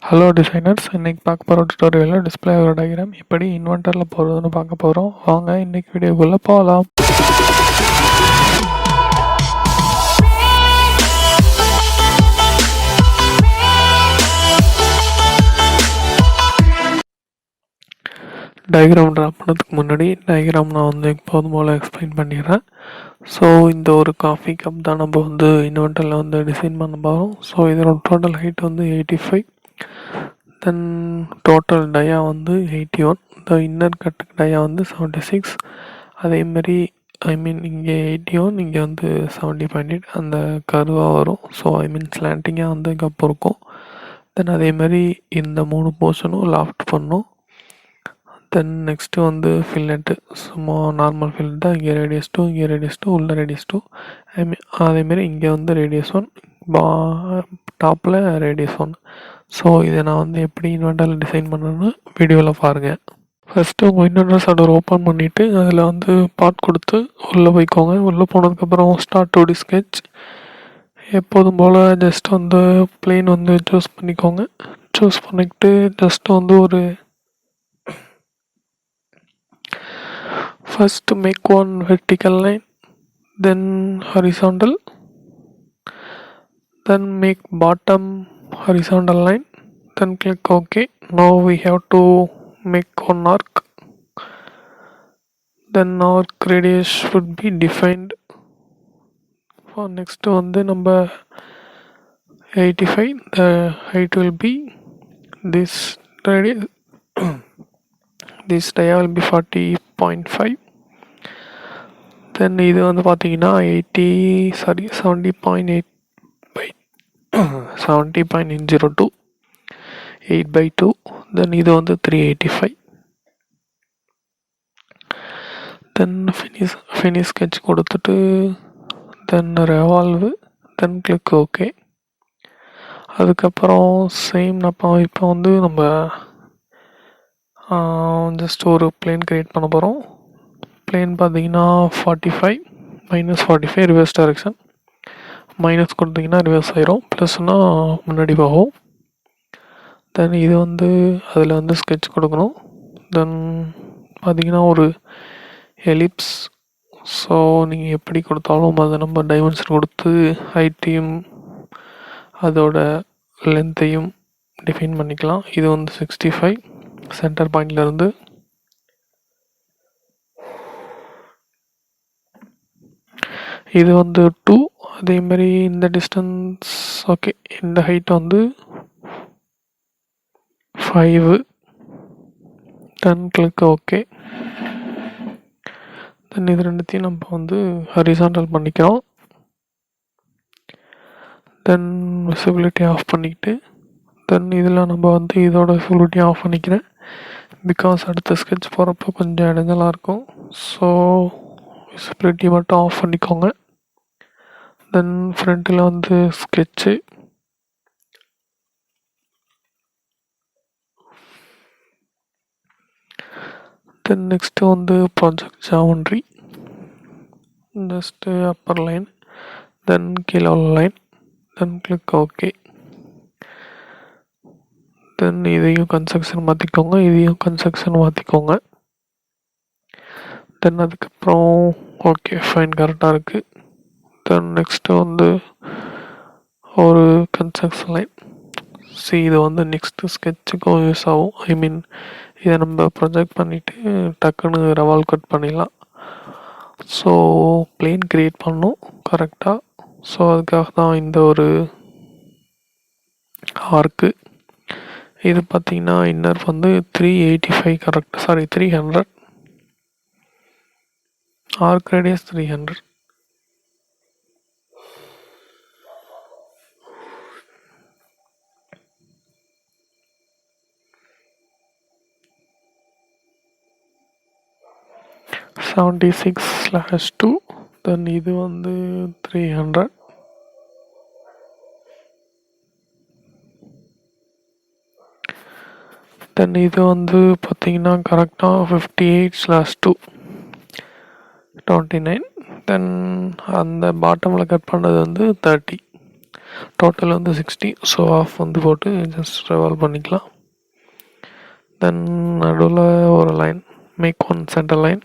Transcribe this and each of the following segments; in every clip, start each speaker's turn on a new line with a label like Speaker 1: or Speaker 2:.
Speaker 1: Hello designers, இன்னைக்கு பார்க்க போகிற டுட்டோரியலில் டிஸ்பிளே டயக்ராம் எப்படி இன்வெர்ட்டரில் போகிறதுன்னு பார்க்க போகிறோம். வாங்க இன்னைக்கு வீடியோக்குள்ளே போகலாம். டயக்ராம் ட்ரா பண்ணதுக்கு முன்னாடி டயக்ராம் நான் எப்போதும் போல் எக்ஸ்பிளைன் பண்ணிடுறேன். ஸோ இந்த ஒரு காஃபி கப் தான் நம்ம இன்வெர்ட்டரில் டிசைன் பண்ண போகிறோம். ஸோ இதோட total height 85. Then total dia 81. The inner cut dia 76. அதேமாரி இங்கே 81, இங்கே 70.8 அந்த கர்வாக வரும். ஸோ ஸ்லாண்டிங்காக கப் இருக்கும். தென் அதேமாதிரி இந்த 3 போர்ஷனும் லாஃப்ட் பண்ணும். தென் நெக்ஸ்ட்டு ஃபில்லெட்டு சும்மா நார்மல் ஃபில்லெட் தான். இங்கே ரேடியஸ் 2, இங்கே ரேடியஸ் 2, உள்ள ரேடியஸ் 2. அதேமாரி இங்கே ரேடியஸ் 1, டாப்பில் ரேடியஸ் 1. ஸோ இதை நான் எப்படி இன்வெர்ட்டரில் டிசைன் பண்ணணும்னு வீடியோவில் பாருங்கள். ஃபஸ்ட்டு உங்கள் இன்வெர்ட்டர் சாஃப்ட்வேர் ஓப்பன் பண்ணிவிட்டு அதில் பார்ட் கொடுத்து உள்ளே போய்க்கோங்க. உள்ளே போனதுக்கப்புறம் ஸ்டார்ட் 2D ஸ்கெட்ச் எப்போதும் போல் ஜஸ்ட் பிளேன் சூஸ் பண்ணிக்கோங்க. சூஸ் பண்ணிக்கிட்டு ஜஸ்ட் ஒரு first make one vertical line, then horizontal, then make bottom horizontal line, then click OK. Now we have to make one arc, then arc radius should be defined. For next number 85, the height will be this radius. This dia will be 40.5. தென் இது பார்த்தீங்கன்னா 70.8 by 70.802 8/2. தென் இது 385. தென் finish sketch கொடுத்துட்டு தென் ரெவால்வு, தென் click okay. அதுக்கப்புறம் same இப்போ நம்ம just ஒரு plane create பண்ண போகிறோம். பிளேன் பார்த்தீங்கன்னா 45 -45 ரிவர்ஸ் டைரக்ஷன். மைனஸ் கொடுத்தீங்கன்னா ரிவர்ஸ் ஆயிரும், ப்ளஸ்னால் முன்னாடி போகும். தென் இது அதில் ஸ்கெட்ச் கொடுக்கணும். தென் பார்த்தீங்கன்னா ஒரு எலிப்ஸ். ஸோ நீங்கள் எப்படி கொடுத்தாலும் அதை நம்ம டைமென்ஷன் கொடுத்து ஹைட்டையும் அதோட லென்த்தையும் டிஃபைன் பண்ணிக்கலாம். இது 65 சென்டர் பாயிண்ட்லேருந்து. இது 2. அதேமாரி இந்த டிஸ்டன்ஸ் ஓகே. இந்த height 5. Then click okay. Then இது ரெண்டுத்தையும் நம்ம ஹரிசாண்டல் பண்ணிக்கிறோம். தென் விசிபிலிட்டி ஆஃப் பண்ணிக்கிட்டு தென் இதில் நம்ம இதோட விசிபிலிட்டி ஆஃப் பண்ணிக்கிறேன். பிகாஸ் அடுத்த ஸ்கெட்ச் போகிறப்போ கொஞ்சம் இடைஞ்சலாக இருக்கும். ஸோ விசிபிலிட்டி மட்டும் ஆஃப் பண்ணிக்கோங்க. தென் ஃப்ரண்ட்டில் sketch, then next project geometry. Just upper line, then கீழே உள்ள line, then click okay. Then இதையும் கன்ஸ்ட்ரக்ஷன் மாற்றிக்கோங்க, இதையும் கன்ஸ்ட்ரக்ஷன் மாற்றிக்கோங்க. தென் அதுக்கப்புறம் ஓகே ஃபைன், கரெக்டாக இருக்குது. தென் நெக்ஸ்ட்டு ஒரு கன்ஸ்ட்ரக்ஷன் லைன். இது நெக்ஸ்ட்டு ஸ்கெட்சுக்கும் யூஸ் ஆகும். இதை நம்ம ப்ரொஜெக்ட் பண்ணிவிட்டு டக்குன்னு ரெவால் கட் பண்ணிடலாம். ஸோ பிளேன் க்ரியேட் பண்ணணும் கரெக்டாக. ஸோ அதுக்காக தான் இந்த ஒரு ஆர்க்கு. இது பார்த்தீங்கன்னா inner 385 correct, sorry 300. Arc radius 300. (76/2). Then இது 300. தென் இது பார்த்தீங்கன்னா கரெக்டாக 58/2 29. தென் அந்த பாட்டமில் கட் பண்ணது 30. டோட்டல் வந்து 60. ஸோ ஆஃப் வந்து போட்டு ஜஸ்ட் ரெவால்வ் பண்ணிக்கலாம். தென் நடுவில் ஒரு line, make one centre line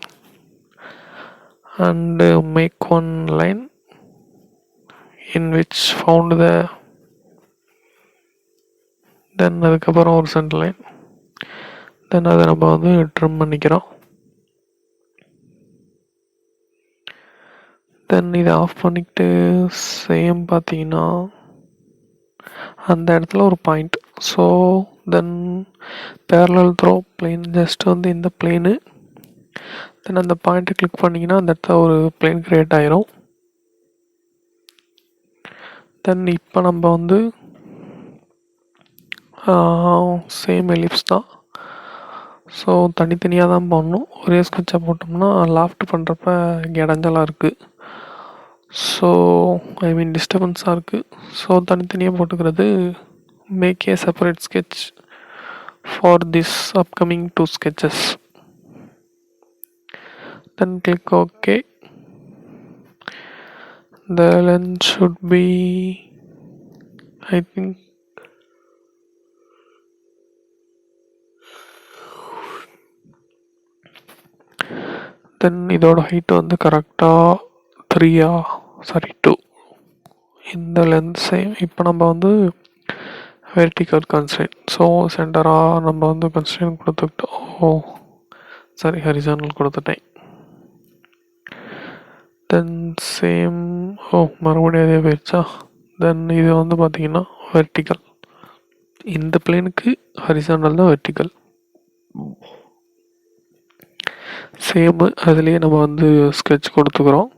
Speaker 1: and make one line in which found the then அதுக்கப்புறம் ஒரு சென்டர் லைன், தென் அதை நம்ம வந்து ட்ரிம் பண்ணிக்கிறோம். தென் இதை ஆஃப் பண்ணிக்கிட்டு சேம் பார்த்தீங்கன்னா அந்த இடத்துல ஒரு point. So then parallel throw plane, just வந்து இந்த பிளேனு, தென் அந்த பாயிண்ட்டை கிளிக் பண்ணிங்கன்னா அந்த இடத்துல ஒரு பிளேன் கிரியேட் ஆயிரும். தென் இப்போ நம்ம வந்து சேம் எலிப்ஸ் தான். ஸோ தனித்தனியாக தான் பண்ணணும். ஒரே ஸ்கெட்சாக போட்டோம்னா லாஃப்ட் பண்ணுறப்ப இடைஞ்சலாக இருக்குது. ஸோ ஐ மீன் டிஸ்டர்பன்ஸாக இருக்குது. ஸோ தனித்தனியாக போட்டுக்கிறது. Make a separate sketch for this upcoming 2 sketches. Then click OK. The length should be, I think, தென் இதோட ஹைட் வந்து கரெக்டாக 2. இந்த லென்த் சேம். இப்போ நம்ம வந்து வெர்டிக்கல் கன்ஸ்ட்ரெயின்ட், ஸோ சென்டராக நம்ம வந்து கன்ஸ்ட்ரெயின்ட் கொடுத்துக்கிட்டோம். ஹரிசானல் கொடுத்துட்டேன். தென் சேம், மறுபடியும் அதே போயிடுச்சா. தென் இது வந்து பார்த்திங்கன்னா வெர்டிக்கல், இந்த பிளேனுக்கு ஹரிசானல் தான் வெர்டிக்கல். சேமு அதுலேயே நம்ம வந்து ஸ்கெட்ச் கொடுத்துக்கிறோம்.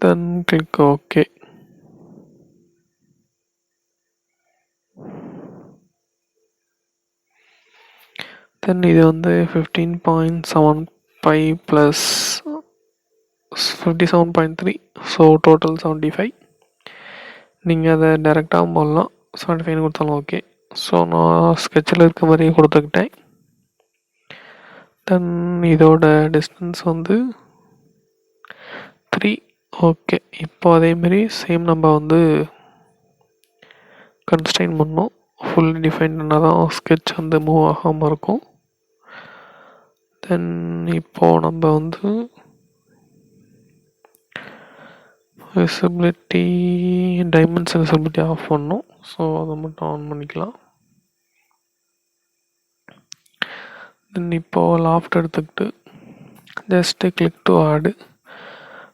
Speaker 1: Then click okay. தென் இது வந்து 15.75 ப்ளஸ் 57.3, ஸோ டோட்டல் 75. நீங்கள் அதை டைரெக்டாகவும் போடலாம், 75 கொடுத்தாலும் ஓகே. ஸோ நான் ஸ்கெட்சில் இருக்க மாதிரியே கொடுத்துக்கிட்டேன். தென் இதோட டிஸ்டன்ஸ் வந்து 3. ஓகே. இப்போ அதேமாரி சேம் நம்ம வந்து கன்ஸ்ட்ரெயின் பண்ணோம். ஃபுல் டிஃபைன்னா தான் ஸ்கெட்ச் வந்து மூவ் ஆகாமல் இருக்கும். தென் இப்போது நம்ம வந்து விசிபிலிட்டி, டைமென்ஷன் விசிபிலிட்டி ஆஃப் பண்ணோம். ஸோ அதை மட்டும் ஆன் பண்ணிக்கலாம். தென் இப்போது லாஃப்ட் எடுத்துக்கிட்டு ஜஸ்ட்டு கிளிக் டு ஆடு.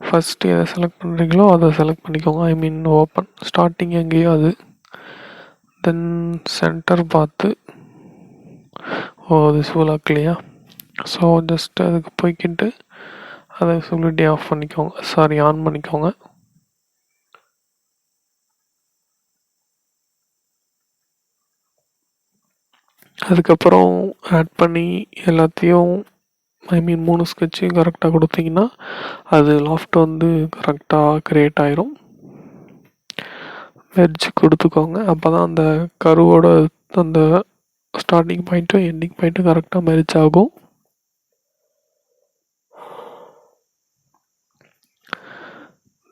Speaker 1: ஃபஸ்ட்டு எதை செலக்ட் பண்ணுறீங்களோ அதை செலக்ட் பண்ணிக்கோங்க. ஐ மீன் ஓப்பன், ஸ்டார்டிங் எங்கேயோ அது. தென் சென்டர் பார்த்து, அது விசிபிளாக, ஸோ ஜஸ்ட் அதுக்கு போய்க்கிட்டு அதை விசிபிலிட்டி ஆஃப் பண்ணிக்கோங்க, ஆன் பண்ணிக்கோங்க. அதுக்கப்புறம் ஆட் பண்ணி எல்லாத்தையும், ஐ மீன் 3 ஸ்கெட்சையும் கரெக்டாக கொடுத்தீங்கன்னா அது லாஃப்ட் வந்து கரெக்டாக க்ரியேட் ஆயிரும். மெர்ஜ் கொடுத்துக்கோங்க, அப்போ தான் அந்த கருவோட அந்த ஸ்டார்டிங் பாயிண்ட்டும் எண்டிங் பாயிண்ட்டும் கரெக்டாக மெர்ஜ் ஆகும்.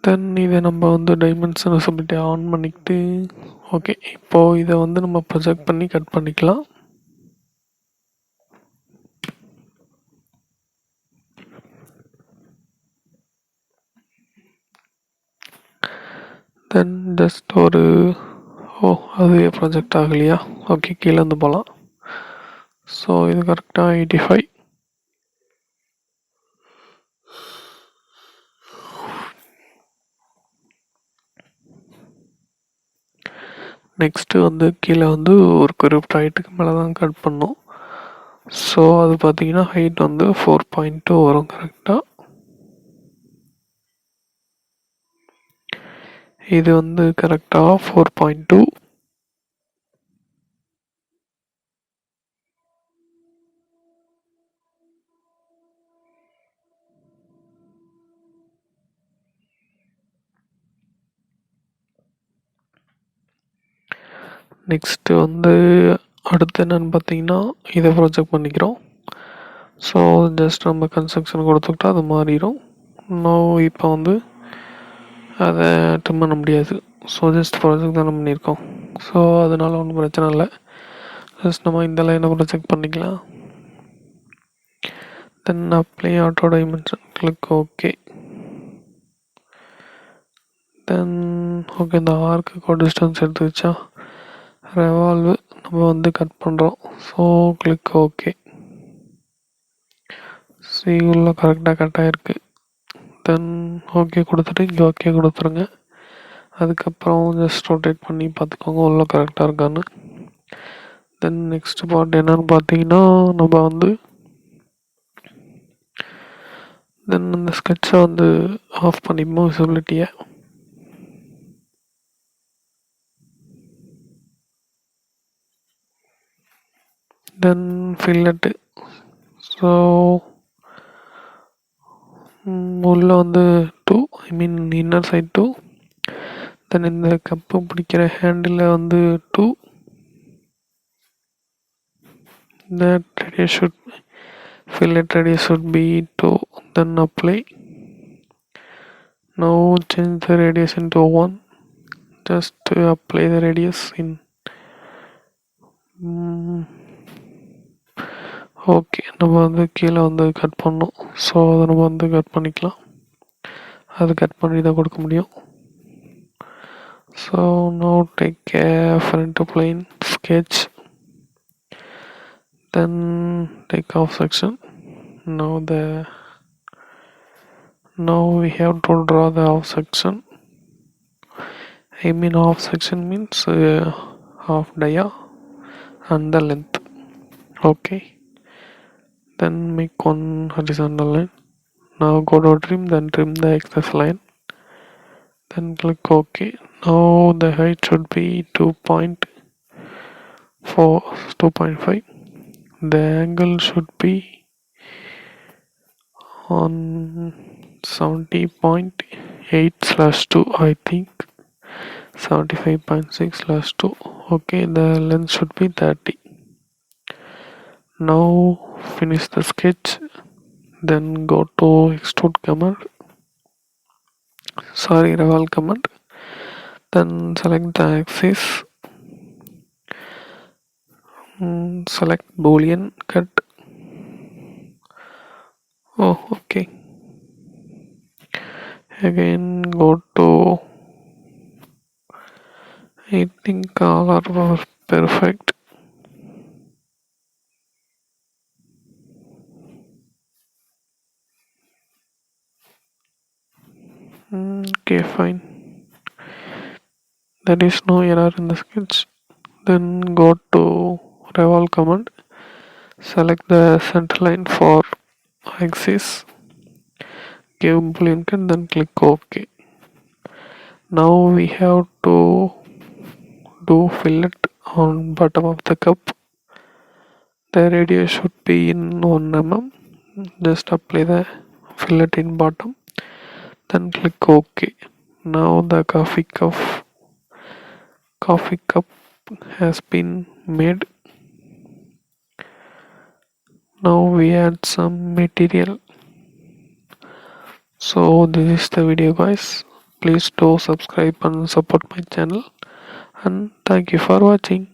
Speaker 1: தென் இதை நம்ம வந்து டைமென்ஷன் விசிபிலிட்டி ஆன் பண்ணிக்கிட்டு ஓகே. இப்போது இதை வந்து நம்ம ப்ரொஜெக்ட் பண்ணி கட் பண்ணிக்கலாம். தென் ஜஸ்ட் ஒரு அதுவே ப்ரொஜெக்ட் ஆகலையா, ஓகே, கீழே வந்து போகலாம். ஸோ இது கரெக்டாக 85. நெக்ஸ்ட்டு வந்து கீழே வந்து ஒரு குறிப்பிட்ட ஹைட்டுக்கு மேலே தான் கட் பண்ணோம். ஸோ அது பார்த்தீங்கன்னா ஹைட் வந்து 4.2 வரும் கரெக்டாக. இது வந்து கரெக்டாக 4.2. நெக்ஸ்ட்டு வந்து அடுத்து என்னென்னு பார்த்தீங்கன்னா இதை ப்ரொஜெக்ட் பண்ணிக்கிறோம். ஸோ ஜஸ்ட் நம்ம கன்ஸ்ட்ரக்ஷன் கொடுத்துக்கிட்டா அது மாறிடும். நோ இப்போ வந்து அதை ட்ரிம் பண்ண முடியாது. ஸோ ஜஸ்ட் ப்ராஜெக்ட் தானே பண்ணியிருக்கோம். ஸோ அதனால் ஒன்றும் பிரச்சனை இல்லை. ஜஸ்ட் நம்ம இந்த லைனை கூட செக் பண்ணிக்கலாம். தென் apply auto dimension, click okay. Then okay, இந்த ஆர்க்கு டிஸ்டன்ஸ் எடுத்து வச்சா ரெவால்வு நம்ம வந்து கட் பண்ணுறோம். So click okay. சி உள்ள கரெக்டாக கட் ஆகிருக்கு. தென் ஓகே கொடுத்துட்டு இங்கே ஓகே கொடுத்துருங்க. அதுக்கப்புறம் ஜஸ்ட் ரொட்டேட் பண்ணி பார்த்துக்கோங்க உள்ள கரெக்டாக இருக்கான்னு. தென் நெக்ஸ்ட் பார்ட் என்னன்னு பார்த்தீங்கன்னா, நம்ம வந்து தென் இந்த ஸ்கெட்சை வந்து ஆஃப் பண்ணிப்போம் விசிபிலிட்டியை. தென் ஃபில்லட்டு. ஸோ உள்ள வந்து 2, ஐ மீன் இன்னர் சைட் 2. தென் இந்த கப்பு பிடிக்கிற ஹேண்டில் வந்து 2. that radius should fillet radius should be 2. Then apply. Now change the radius into 1. Just apply the radius in. Okay, நம்ம வந்து கீழே வந்து கட் பண்ணோம். ஸோ அதை நம்ம வந்து கட் பண்ணிக்கலாம். அது கட் பண்ணி தான் கொடுக்க முடியும். So now take a front plane sketch. Then take off section. Now we have to draw the off section. I mean off section means half dia and the length. Okay, then make one horizontal line. Now go to trim, then trim the excess line, then click OK. Now the height should be 2.5. The angle should be on 70.8/2, I think 75.6/2. Okay, the length should be 30. Now finish the sketch, then go to extrude command, revolve command, then select the axis, select boolean cut. Okay, again go to, I think all are perfect. Okay, fine, there is no error in the sketch. Then go to revolve command, select the center line for axis, give boolean cut, then click OK. Now we have to do fillet on bottom of the cup. The radius should be in 1 mm. Just apply the fillet in bottom, then click OK. Now the coffee cup has been made. Now we add some material. So this is the video, guys. Please do subscribe and support my channel, and thank you for watching.